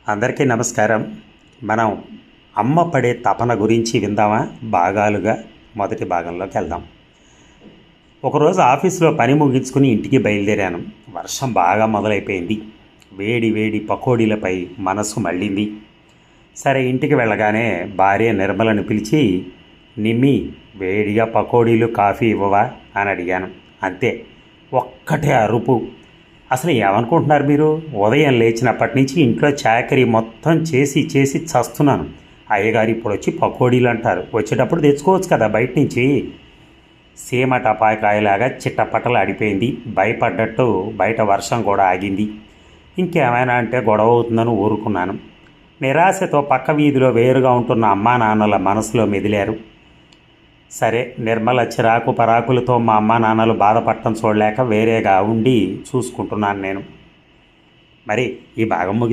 అందరికీ నమస్కారం. మనం అమ్మ పడే తపన గురించి విందామా? భాగాలుగా మొదటి భాగంలోకి వెళ్దాం. ఒకరోజు ఆఫీస్లో పని ముగించుకుని ఇంటికి బయలుదేరాను. వర్షం బాగా మొదలైపోయింది. వేడి వేడి పకోడీలపై మనసు మళ్ళింది. సరే, ఇంటికి వెళ్ళగానే భార్య నిర్మలను పిలిచి, నిమ్మి, వేడిగా పకోడీలు కాఫీ ఇవ్వవా అని అడిగాను. అంతే, ఒక్కటే అరుపు. అసలు ఏమనుకుంటున్నారు మీరు? ఉదయం లేచినప్పటి నుంచి ఇంట్లో చాకరీ మొత్తం చేసి చేసి చస్తున్నాను. అయ్యగారు ఇప్పుడు వచ్చి పకోడీలు అంటారు. వచ్చేటప్పుడు తెచ్చుకోవచ్చు కదా బయట నుంచి. సీమ టపాకాయలాగా చిట్టపట్టలు ఆడిపోయింది. భయపడ్డట్టు బయట వర్షం కూడా ఆగింది. ఇంకేమైనా అంటే గొడవ అవుతుందని ఊరుకున్నాను. నిరాశతో పక్క వీధిలో వేరుగా ఉంటున్న అమ్మా నాన్నల మనసులో మెదిలారు. సరే, నిర్మల చిరాకు పరాకులతో మా అమ్మా నాన్నలు బాధపడటం చూడలేక వేరేగా ఉండి చూసుకుంటున్నాను నేను. మరి ఈ భాగం ముగిద్దాం.